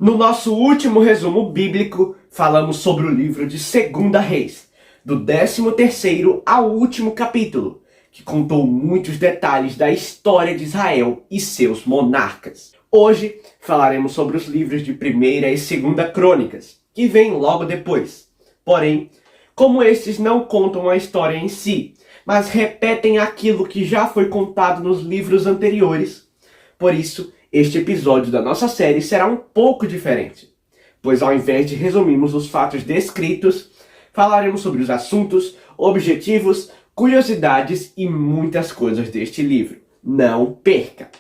No nosso último resumo bíblico, falamos sobre o livro de 2 Reis, do 13º ao último capítulo, que contou muitos detalhes da história de Israel e seus monarcas. Hoje falaremos sobre os livros de 1ª e 2ª Crônicas, que vêm logo depois. Porém, como estes não contam a história em si, mas repetem aquilo que já foi contado nos livros anteriores, por isso, este episódio da nossa série será um pouco diferente, pois ao invés de resumirmos os fatos descritos, falaremos sobre os assuntos, objetivos, curiosidades e muitas coisas deste livro. Não perca!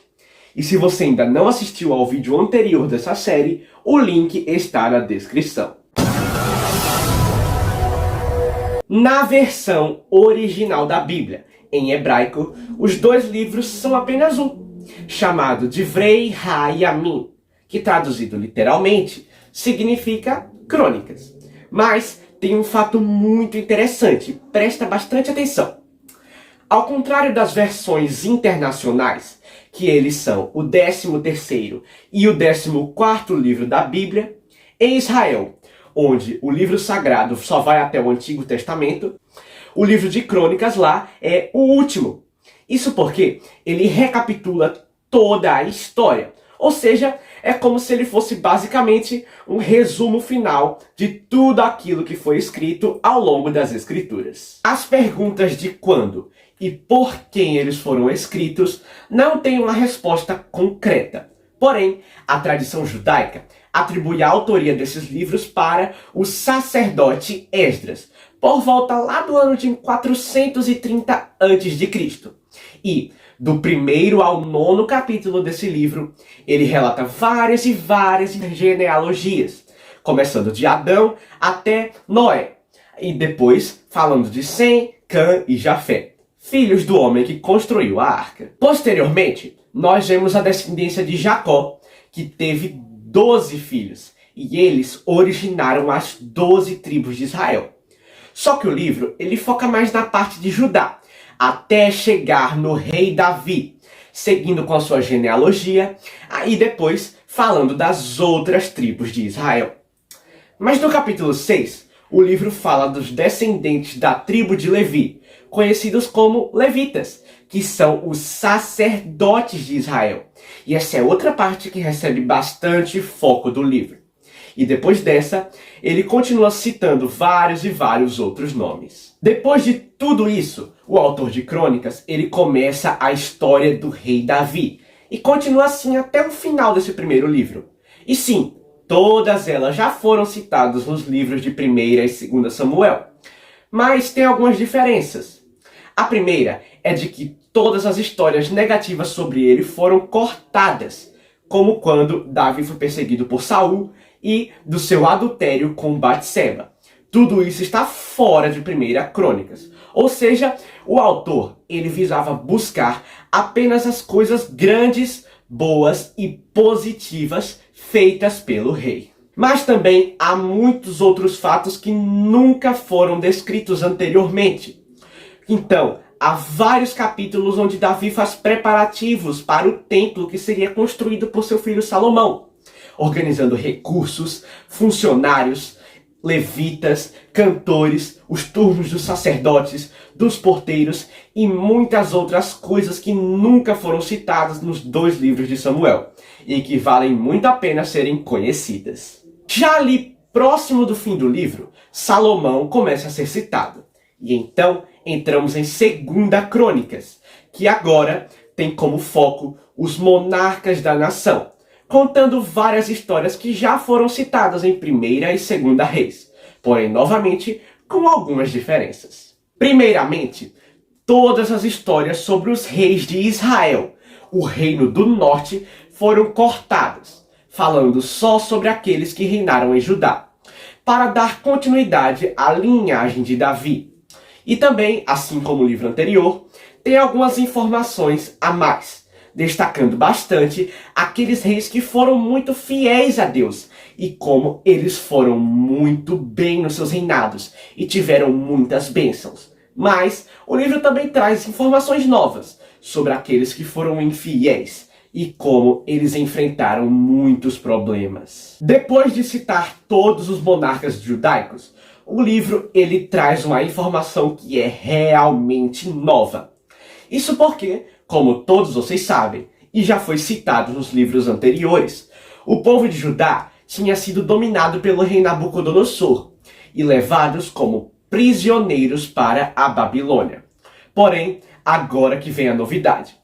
E se você ainda não assistiu ao vídeo anterior dessa série, o link está na descrição. Na versão original da Bíblia, em hebraico, os dois livros são apenas um, chamado Divrei HaYamim, que traduzido literalmente significa crônicas. Mas tem um fato muito interessante, presta bastante atenção. Ao contrário das versões internacionais, que eles são o 13º e o 14º livro da Bíblia, em Israel, onde o livro sagrado só vai até o Antigo Testamento, o livro de crônicas lá é o último. Isso porque ele recapitula toda a história. Ou seja, é como se ele fosse basicamente um resumo final de tudo aquilo que foi escrito ao longo das Escrituras. As perguntas de quando e por quem eles foram escritos não têm uma resposta concreta. Porém, a tradição judaica atribui a autoria desses livros para o sacerdote Esdras, por volta lá do ano de 430 a.C. E, do 1º ao 9º capítulo desse livro, ele relata várias e várias genealogias, começando de Adão até Noé, e depois falando de Sem, Cã e Jafé, filhos do homem que construiu a arca. Posteriormente, nós vemos a descendência de Jacó, que teve 12 filhos, e eles originaram as 12 tribos de Israel. Só que o livro ele foca mais na parte de Judá, até chegar no rei Davi, seguindo com a sua genealogia, e depois falando das outras tribos de Israel. Mas no capítulo 6, o livro fala dos descendentes da tribo de Levi, conhecidos como levitas, que são os sacerdotes de Israel. E essa é outra parte que recebe bastante foco do livro. E depois dessa, ele continua citando vários e vários outros nomes. Depois de tudo isso, o autor de Crônicas, ele começa a história do rei Davi. E continua assim até o final desse primeiro livro. E sim, todas elas já foram citadas nos livros de 1ª e 2ª Samuel. Mas tem algumas diferenças. A primeira é de que todas as histórias negativas sobre ele foram cortadas, como quando Davi foi perseguido por Saul e do seu adultério com Batseba. Tudo isso está fora de 1ª Crônicas. Ou seja, o autor ele visava buscar apenas as coisas grandes, boas e positivas feitas pelo rei. Mas também há muitos outros fatos que nunca foram descritos anteriormente. Então, há vários capítulos onde Davi faz preparativos para o templo que seria construído por seu filho Salomão, organizando recursos, funcionários, levitas, cantores, os turnos dos sacerdotes, dos porteiros e muitas outras coisas que nunca foram citadas nos 2 livros de Samuel e que valem muito a pena serem conhecidas. Já ali próximo do fim do livro, Salomão começa a ser citado. E então entramos em 2ª Crônicas, que agora tem como foco os monarcas da nação, contando várias histórias que já foram citadas em 1ª e 2ª Reis, porém novamente com algumas diferenças. Primeiramente, todas as histórias sobre os reis de Israel, o reino do norte, foram cortadas, falando só sobre aqueles que reinaram em Judá, para dar continuidade à linhagem de Davi. E também, assim como o livro anterior, tem algumas informações a mais, destacando bastante aqueles reis que foram muito fiéis a Deus e como eles foram muito bem nos seus reinados e tiveram muitas bênçãos. Mas o livro também traz informações novas sobre aqueles que foram infiéis e como eles enfrentaram muitos problemas. Depois de citar todos os monarcas judaicos, o livro ele traz uma informação que é realmente nova. Isso porque, como todos vocês sabem, e já foi citado nos livros anteriores, o povo de Judá tinha sido dominado pelo rei Nabucodonosor e levados como prisioneiros para a Babilônia. Porém, agora que vem a novidade.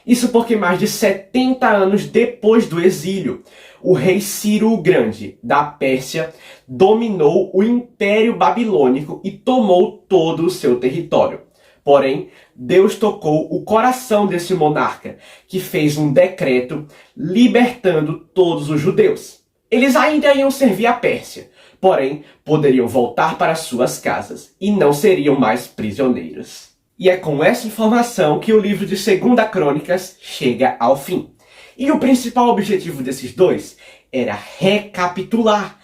Isso porque mais de 70 anos depois do exílio, o rei Ciro o Grande, da Pérsia, dominou o Império Babilônico e tomou todo o seu território. Porém, Deus tocou o coração desse monarca, que fez um decreto libertando todos os judeus. Eles ainda iam servir a Pérsia, porém poderiam voltar para suas casas e não seriam mais prisioneiros. E é com essa informação que o livro de 2 Crônicas chega ao fim. E o principal objetivo desses dois era recapitular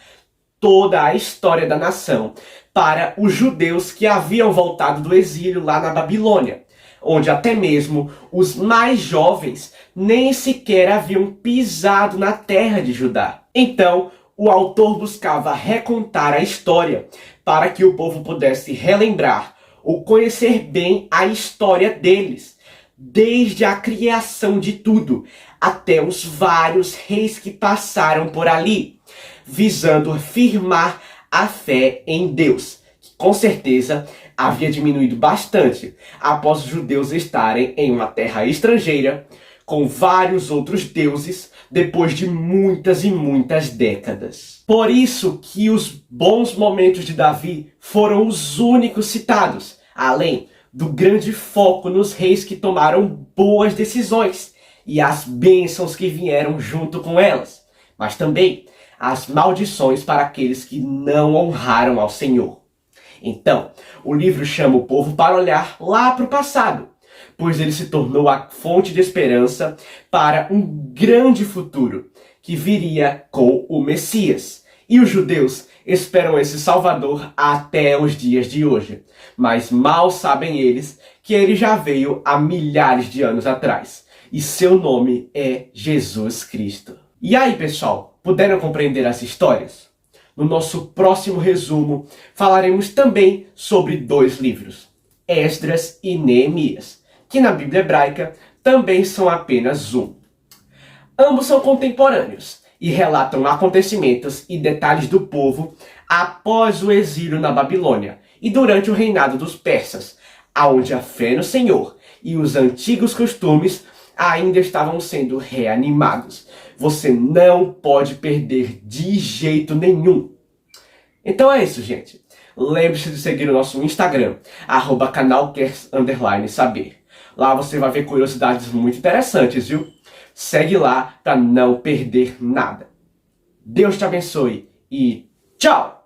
toda a história da nação para os judeus que haviam voltado do exílio lá na Babilônia, onde até mesmo os mais jovens nem sequer haviam pisado na terra de Judá. Então, o autor buscava recontar a história para que o povo pudesse relembrar ou conhecer bem a história deles, desde a criação de tudo até os vários reis que passaram por ali, visando firmar a fé em Deus, que com certeza havia diminuído bastante após os judeus estarem em uma terra estrangeira, com vários outros deuses, depois de muitas e muitas décadas. Por isso que os bons momentos de Davi foram os únicos citados, além do grande foco nos reis que tomaram boas decisões e as bênçãos que vieram junto com elas, mas também as maldições para aqueles que não honraram ao Senhor. Então, o livro chama o povo para olhar lá para o passado, pois ele se tornou a fonte de esperança para um grande futuro que viria com o Messias. E os judeus esperam esse Salvador até os dias de hoje, mas mal sabem eles que ele já veio há milhares de anos atrás, e seu nome é Jesus Cristo. E aí, pessoal, puderam compreender as histórias? No nosso próximo resumo, falaremos também sobre 2 livros, Esdras e Neemias, que na Bíblia hebraica também são apenas um. Ambos são contemporâneos e relatam acontecimentos e detalhes do povo após o exílio na Babilônia e durante o reinado dos persas, aonde a fé no Senhor e os antigos costumes ainda estavam sendo reanimados. Você não pode perder de jeito nenhum. Então é isso, gente. Lembre-se de seguir o nosso Instagram, @canalquer_saber. Lá você vai ver curiosidades muito interessantes, viu? Segue lá para não perder nada. Deus te abençoe e tchau!